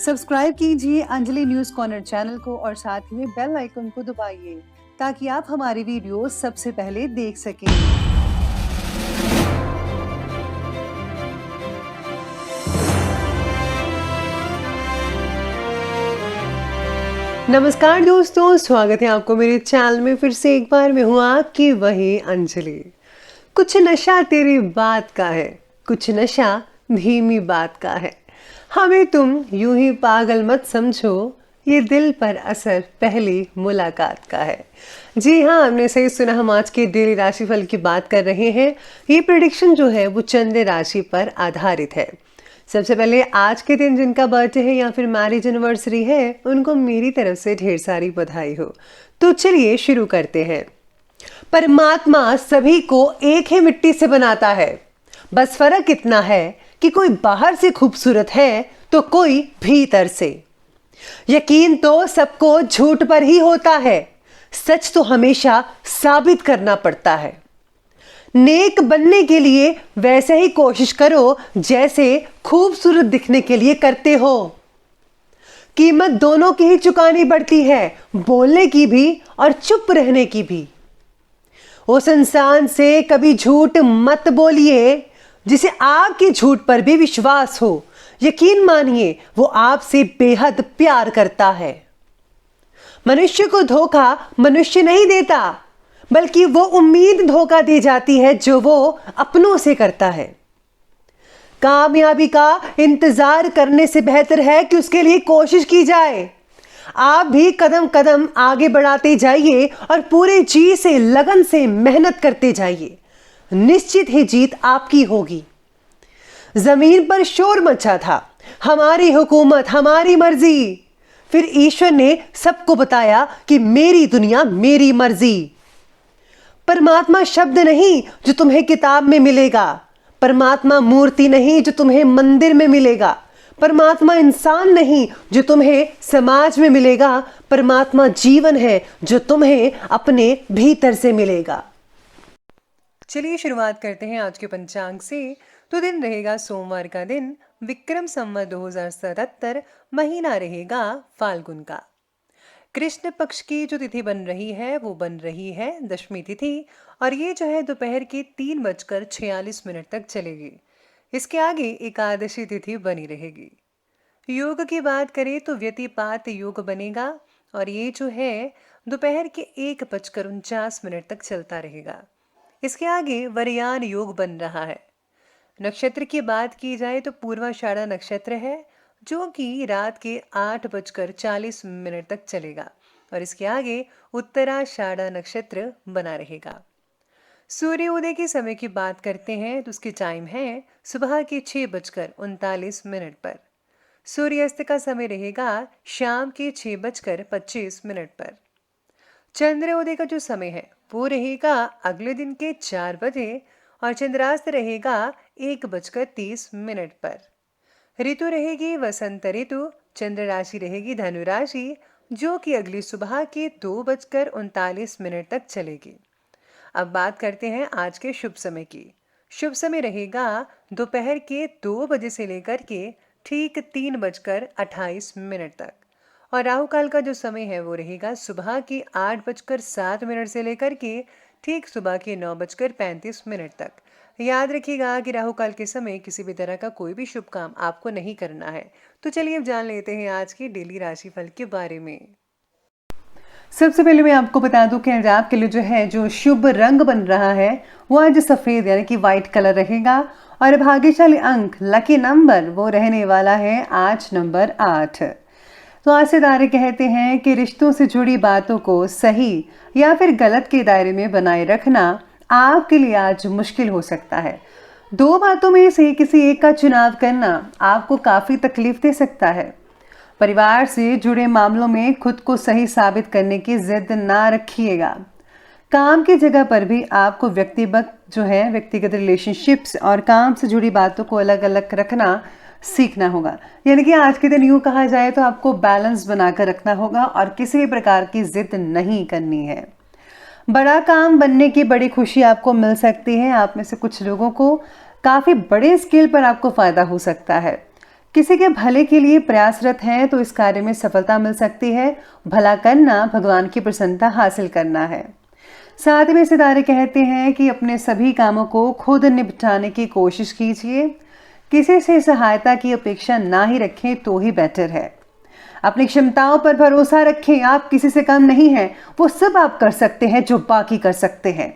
Subscribe कीजिए Anjali news corner channel को और साथ ही में बेल आइकन को दबाइए ताकि आप हमारी वीडियो सबसे पहले देख सकें। नमस्कार दोस्तों, स्वागत है आपको मेरे चैनल में। फिर से एक बार मैं हूँ आपकी वही अंजलि। कुछ नशा तेरी बात का है, कुछ नशा धीमी बात का है। हमें तुम यूं ही पागल मत समझो, ये दिल पर असर पहली मुलाकात का है। जी हाँ, हमने सही सुना। हम आज के डेली राशिफल की बात कर रहे हैं। ये प्रेडिक्शन जो है वो चंद्र राशि पर आधारित है। सबसे पहले आज के दिन जिनका बर्थडे है या फिर मैरिज एनिवर्सरी है, उनको मेरी तरफ से ढेर सारी बधाई हो। तो चलिए शुरू करते हैं। परमात्मा सभी को एक ही मिट्टी से बनाता है, बस फर्क इतना है कि कोई बाहर से खूबसूरत है तो कोई भीतर से। यकीन तो सबको झूठ पर ही होता है, सच तो हमेशा साबित करना पड़ता है। नेक बनने के लिए वैसे ही कोशिश करो जैसे खूबसूरत दिखने के लिए करते हो। कीमत दोनों की ही चुकानी पड़ती है, बोलने की भी और चुप रहने की भी। उस इंसान से कभी झूठ मत बोलिए जिसे आपके झूठ पर भी विश्वास हो। यकीन मानिए वो आपसे बेहद प्यार करता है। मनुष्य को धोखा मनुष्य नहीं देता, बल्कि वो उम्मीद धोखा दे जाती है जो वो अपनों से करता है। कामयाबी का इंतजार करने से बेहतर है कि उसके लिए कोशिश की जाए। आप भी कदम कदम आगे बढ़ाते जाइए और पूरे जी से लगन से मेहनत करते जाइए। निश्चित ही जीत आपकी होगी। जमीन पर शोर मचा था, हमारी हुकूमत, हमारी मर्जी। फिर ईश्वर ने सबको बताया कि मेरी दुनिया मेरी मर्जी। परमात्मा शब्द नहीं जो तुम्हें किताब में मिलेगा, परमात्मा मूर्ति नहीं जो तुम्हें मंदिर में मिलेगा, परमात्मा इंसान नहीं जो तुम्हें समाज में मिलेगा, परमात्मा जीवन है जो तुम्हें अपने भीतर से मिलेगा। चलिए शुरुआत करते हैं आज के पंचांग से। तो दिन रहेगा सोमवार का दिन, विक्रम संवत 2077, महीना रहेगा फाल्गुन का। कृष्ण पक्ष की जो तिथि बन रही है वो बन रही है दशमी तिथि, और ये जो है दोपहर के 3:46 तक चलेगी। इसके आगे एकादशी तिथि बनी रहेगी। योग की बात करें तो व्यतिपात योग बनेगा, और ये जो है दोपहर के 1:49 तक चलता रहेगा। इसके आगे वरयान योग बन रहा है। नक्षत्र की बात की जाए तो पूर्वाषाढ़ा नक्षत्र है, जो कि रात के 8:40 तक चलेगा, और इसके आगे उत्तराषाढ़ा नक्षत्र बना रहेगा। सूर्योदय के समय की बात करते हैं तो उसकी टाइम है सुबह के 6:39 पर। सूर्यास्त का समय रहेगा शाम के 6:25 पर। चंद्रोदय का जो समय है वो रहेगा अगले दिन के 4 बजे, और चंद्रास्त रहेगा 1:30 पर। ऋतु रहेगी वसंत ऋतु। चंद्र राशि रहेगी धनु राशि, जो कि अगली सुबह के 2:39 तक चलेगी। अब बात करते हैं आज के शुभ समय की। शुभ समय रहेगा दोपहर के 2 बजे से लेकर के ठीक 3:28 तक, और राहु काल का जो समय है वो रहेगा सुबह के 8:07 से लेकर के ठीक सुबह के 9:35 तक। याद रखिएगा कि राहु काल के समय किसी भी तरह का कोई भी शुभ काम आपको नहीं करना है। तो चलिए अब जान लेते हैं आज की डेली राशिफल के बारे में। सबसे पहले मैं आपको बता दूं कि आज आपके लिए जो शुभ रंग बन रहा है वो आज सफेद यानी कि व्हाइट कलर रहेगा, और भाग्यशाली अंक, लकी नंबर, वो रहने वाला है आज नंबर 8। तो आज सितारे कहते हैं कि रिश्तों से जुड़ी बातों को सही या फिर गलत के दायरे में बनाए रखना आपके लिए आज मुश्किल हो सकता है। 2 बातों में से किसी एक का चुनाव करना आपको काफी तकलीफ दे सकता है। परिवार से जुड़े मामलों में खुद को सही साबित करने की जिद ना रखिएगा। काम की जगह पर भी आपको व्यक्तिगत रिलेशनशिप्स और काम से जुड़ी बातों को अलग अलग रखना सीखना होगा। यानी कि आज के दिन यूं कहा जाए तो आपको बैलेंस बनाकर रखना होगा और किसी भी प्रकार की जिद नहीं करनी है। बड़ा काम बनने की बड़ी खुशी आपको मिल सकती है। आप में से कुछ लोगों को काफी बड़े स्केल पर आपको फायदा हो सकता है। किसी के भले के लिए प्रयासरत हैं तो इस कार्य में सफलता मिल सकती है। भला करना भगवान की प्रसन्नता हासिल करना है। साथ में सितारे कहते हैं कि अपने सभी कामों को खुद निपटाने की कोशिश कीजिए। किसी से सहायता की अपेक्षा ना ही रखें तो ही बेटर है। अपनी क्षमताओं पर भरोसा रखें। आप किसी से कम नहीं हैं। वो सब आप कर सकते हैं जो बाकी कर सकते हैं।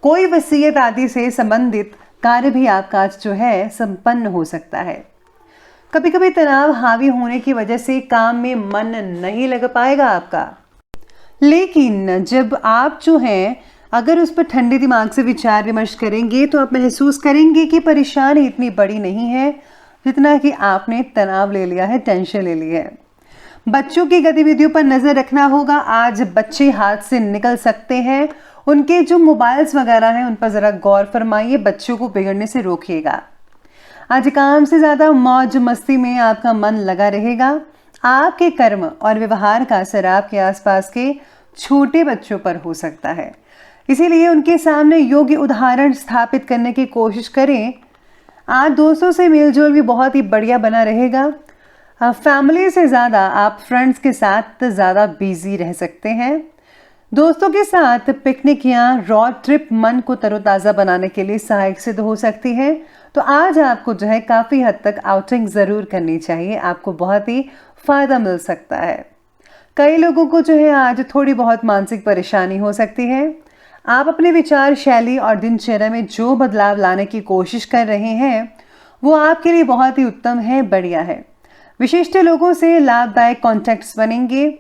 कोई वसीयत आदि से संबंधित कार्य भी आपका आज जो है संपन्न हो सकता है। कभी कभी तनाव हावी होने की वजह से काम में मन नहीं लग पाएगा आपका, लेकिन जब आप जो हैं अगर उस पर ठंडे दिमाग से विचार विमर्श करेंगे तो आप महसूस करेंगे कि परेशानी इतनी बड़ी नहीं है जितना कि आपने तनाव ले लिया है, टेंशन ले ली है। बच्चों की गतिविधियों पर नजर रखना होगा। आज बच्चे हाथ से निकल सकते हैं। उनके जो मोबाइल्स वगैरह हैं उन पर जरा गौर फरमाइए, बच्चों को बिगड़ने से रोकिएगा। आज काम से ज्यादा मौज मस्ती में आपका मन लगा रहेगा। आपके कर्म और व्यवहार का असर आपके आसपास के छोटे बच्चों पर हो सकता है, इसीलिए उनके सामने योग्य उदाहरण स्थापित करने की कोशिश करें। आज दोस्तों से मेलजोल भी बहुत ही बढ़िया बना रहेगा। फैमिली से ज़्यादा आप फ्रेंड्स के साथ ज़्यादा बिजी रह सकते हैं। दोस्तों के साथ पिकनिक या रोड ट्रिप मन को तरोताज़ा बनाने के लिए सहायक सिद्ध हो सकती है। तो आज आपको जो है काफ़ी हद तक आउटिंग ज़रूर करनी चाहिए, आपको बहुत ही फ़ायदा मिल सकता है। कई लोगों को जो है आज थोड़ी बहुत मानसिक परेशानी हो सकती है। आप अपने विचार शैली और दिनचर्या में जो बदलाव लाने की कोशिश कर रहे हैं वो आपके लिए बहुत ही उत्तम है, बढ़िया है। विशिष्ट लोगों से लाभदायक कॉन्टैक्ट्स बनेंगे।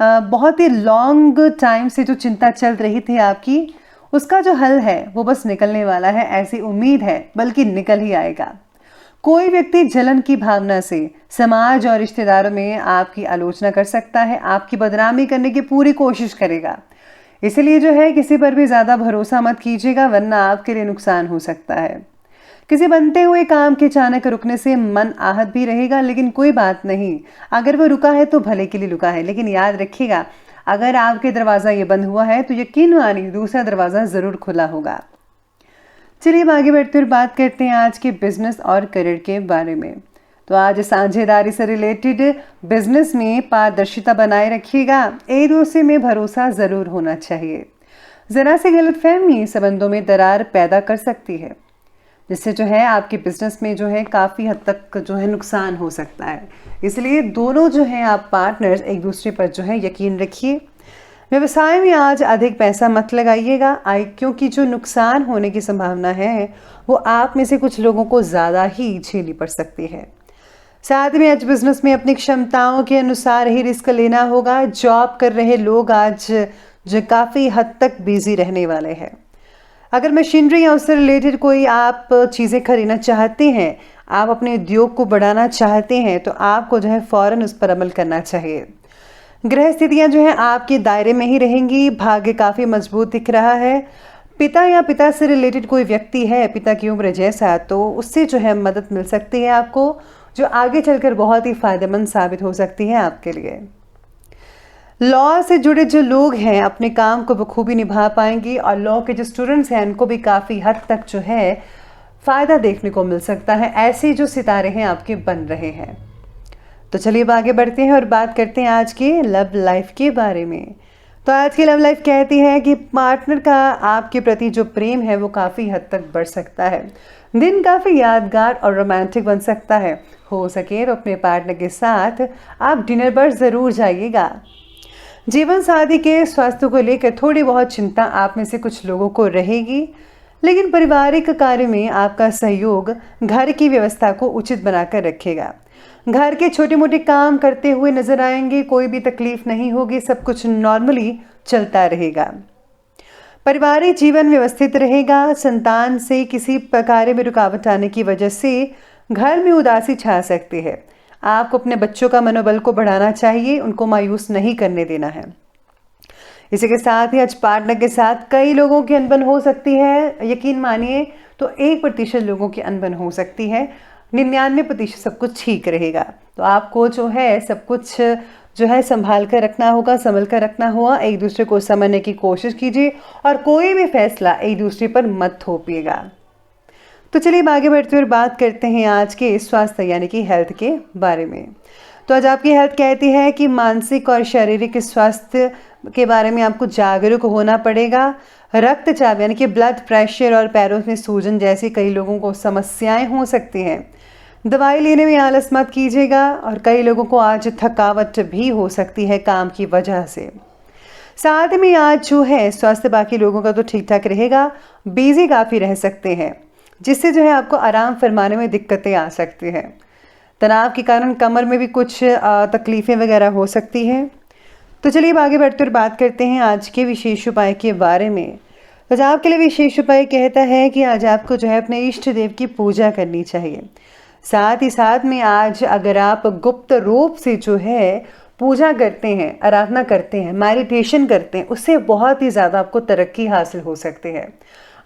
बहुत ही लॉन्ग टाइम से जो चिंता चल रही थी आपकी, उसका जो हल है वो बस निकलने वाला है, ऐसी उम्मीद है, बल्कि निकल ही आएगा। कोई व्यक्ति जलन की भावना से समाज और रिश्तेदारों में आपकी आलोचना कर सकता है, आपकी बदनामी करने की पूरी कोशिश करेगा। इसलिए जो है किसी पर भी ज़्यादा भरोसा मत कीजिएगा, वरना आपके लिए नुकसान हो सकता है। किसी बनते हुए काम के अचानक रुकने से मन आहत भी रहेगा, लेकिन कोई बात नहीं, अगर वो रुका है तो भले के लिए रुका है। लेकिन याद रखिएगा, अगर आपके दरवाज़ा ये बंद हुआ है तो यकीन मानिए दूसरा दरवाज़ा ज़रूर खुला होगा। चलिए अब आगे बढ़ते हुए बात करते हैं आज के बिजनेस और करियर के बारे में। तो आज साझेदारी से रिलेटेड बिजनेस में पारदर्शिता बनाए रखिएगा। एक दूसरे में भरोसा ज़रूर होना चाहिए। ज़रा सी गलतफहमी संबंधों में दरार पैदा कर सकती है, जिससे जो है आपके बिजनेस में जो है काफ़ी हद तक जो है नुकसान हो सकता है। इसलिए दोनों जो हैं आप पार्टनर्स एक दूसरे पर जो है यकीन रखिए। व्यवसाय में आज अधिक पैसा मत लगाइएगा, क्योंकि जो नुकसान होने की संभावना है वो आप में से कुछ लोगों को ज़्यादा ही झेलनी पड़ सकती है। साथ में आज बिजनेस में अपनी क्षमताओं के अनुसार ही रिस्क लेना होगा। जॉब कर रहे लोग आज जो काफ़ी हद तक बिजी रहने वाले हैं। अगर मशीनरी या उससे रिलेटेड कोई आप चीज़ें खरीदना चाहते हैं, आप अपने उद्योग को बढ़ाना चाहते हैं, तो आपको जो है फ़ौरन उस पर अमल करना चाहिए। ग्रह स्थितियाँ जो है आपके दायरे में ही रहेंगी। भाग्य काफ़ी मजबूत दिख रहा है। पिता या पिता से रिलेटेड कोई व्यक्ति है, पिता की उम्र जैसा, तो उससे जो है मदद मिल सकती है आपको, जो आगे चलकर बहुत ही फ़ायदेमंद साबित हो सकती है आपके लिए। लॉ से जुड़े जो लोग हैं अपने काम को बखूबी निभा पाएंगे, और लॉ के जो स्टूडेंट्स हैं उनको भी काफ़ी हद तक जो है फ़ायदा देखने को मिल सकता है। ऐसे जो सितारे हैं आपके बन रहे हैं। तो चलिए अब आगे बढ़ते हैं और बात करते हैं आज के लव लाइफ के बारे में। तो आज की लव लाइफ कहती है कि पार्टनर का आपके प्रति जो प्रेम है वो काफ़ी हद तक बढ़ सकता है। दिन काफ़ी यादगार और रोमांटिक बन सकता है। हो सके तो अपने पार्टनर के साथ आप डिनर पर ज़रूर जाइएगा। जीवन साथी के स्वास्थ्य को लेकर थोड़ी बहुत चिंता आप में से कुछ लोगों को रहेगी, लेकिन पारिवारिक कार्य में आपका सहयोग घर की व्यवस्था को उचित बनाकर रखेगा। घर के छोटे मोटे काम करते हुए नजर आएंगे, कोई भी तकलीफ नहीं होगी, सब कुछ नॉर्मली चलता रहेगा। पारिवारिक जीवन व्यवस्थित रहेगा। संतान से किसी प्रकार में रुकावट आने की वजह से घर में उदासी छा सकती है। आपको अपने बच्चों का मनोबल को बढ़ाना चाहिए, उनको मायूस नहीं करने देना है। इसी के साथ ही आज पार्टनर के साथ कई लोगों की अनबन हो सकती है। यकीन मानिए तो 1% लोगों की अनबन हो सकती है, 99% सब कुछ ठीक रहेगा। तो आपको जो है सब कुछ जो है संभाल कर रखना होगा, संभल कर रखना होगा। एक दूसरे को समझने की कोशिश कीजिए और कोई भी फैसला एक दूसरे पर मत थोपिएगा। तो चलिए अब आगे बढ़ते हुए बात करते हैं आज के स्वास्थ्य यानी कि हेल्थ के बारे में। तो आज आपकी हेल्थ कहती है कि मानसिक और शारीरिक स्वास्थ्य के बारे में आपको जागरूक होना पड़ेगा। रक्तचाप यानी कि ब्लड प्रेशर और पैरों में सूजन जैसी कई लोगों को समस्याएं हो सकती हैं। दवाई लेने में आलस मत कीजिएगा और कई लोगों को आज थकावट भी हो सकती है काम की वजह से। साथ में आज जो है स्वास्थ्य बाकी लोगों का तो ठीक ठाक रहेगा, बिजी काफ़ी रह सकते हैं जिससे जो है आपको आराम फरमाने में दिक्कतें आ सकती हैं। तनाव के कारण कमर में भी कुछ तकलीफ़ें वगैरह हो सकती हैं। तो चलिए अब आगे बढ़ते हुए बात करते हैं आज के विशेष उपाय के बारे में। तो आज आपके लिए विशेष उपाय कहता है कि आज आपको जो है अपने इष्ट देव की पूजा करनी चाहिए। साथ ही साथ में आज अगर आप गुप्त रूप से जो है पूजा करते हैं, आराधना करते हैं, मेडिटेशन करते हैं, उससे बहुत ही ज़्यादा आपको तरक्की हासिल हो सकती है।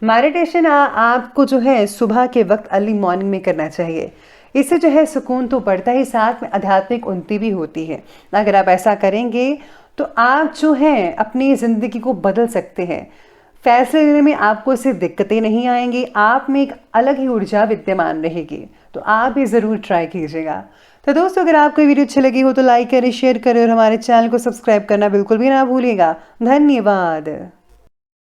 मेडिटेशन आपको जो है सुबह के वक्त अर्ली मॉर्निंग में करना चाहिए। इससे जो है सुकून तो बढ़ता ही, साथ में आध्यात्मिक उन्नति भी होती है। अगर आप ऐसा करेंगे तो आप जो है अपनी ज़िंदगी को बदल सकते हैं। फैसले लेने में आपको इससे दिक्कतें नहीं आएंगी, आप में एक अलग ही ऊर्जा विद्यमान रहेगी। तो आप भी ज़रूर ट्राई कीजिएगा। तो दोस्तों अगर आपको वीडियो अच्छी लगी हो तो लाइक करें, शेयर करें और हमारे चैनल को सब्सक्राइब करना बिल्कुल भी ना भूलिएगा। धन्यवाद।